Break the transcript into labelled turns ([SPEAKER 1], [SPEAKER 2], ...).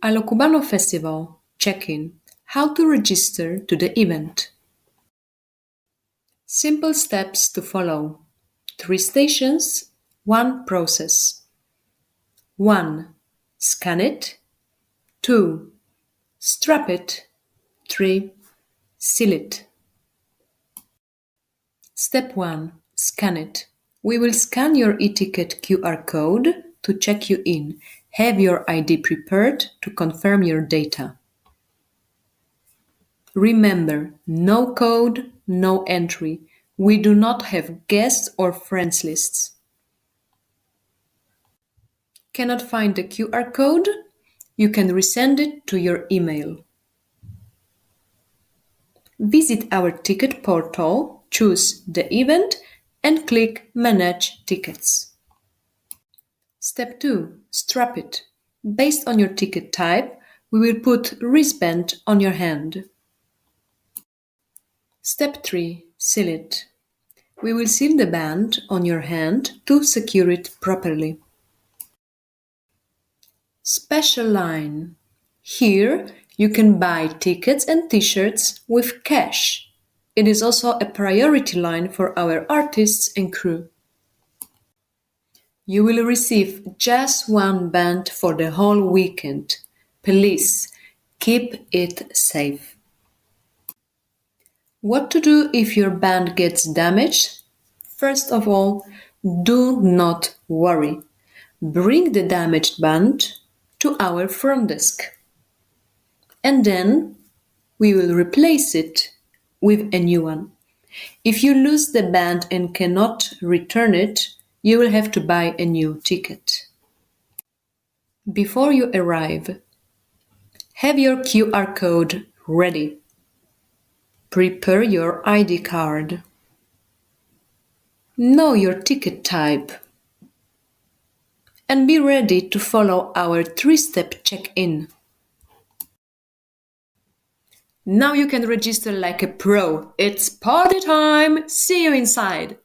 [SPEAKER 1] AloCubano Festival check-in. How to register to the event. Simple steps to follow. 3 stations, 1 process. 1. Scan it. 2. Strap it. 3. Seal it. Step 1. Scan it. We will scan your e-ticket QR code to check you in. Have your ID prepared to confirm your data. Remember, no code, no entry. We do not have guests or friends lists. Cannot find the QR code? You can resend it to your email. Visit our ticket portal, choose the event, and click Manage Tickets. Step 2. Strap it. Based on your ticket type, we will put wristband on your hand. Step 3. Seal it. We will seal the band on your hand to secure it properly. Special line. Here you can buy tickets and t-shirts with cash. It is also a priority line for our artists and crew. You will receive just 1 band for the whole weekend. Please keep it safe. What to do if your band gets damaged? First of all, do not worry. Bring the damaged band to our front desk. And then we will replace it with a new one. If you lose the band and cannot return it, you will have to buy a new ticket. Before you arrive, have your QR code ready. Prepare your ID card. Know your ticket type. And be ready to follow our 3-step check-in. Now you can register like a pro. It's party time! See you inside!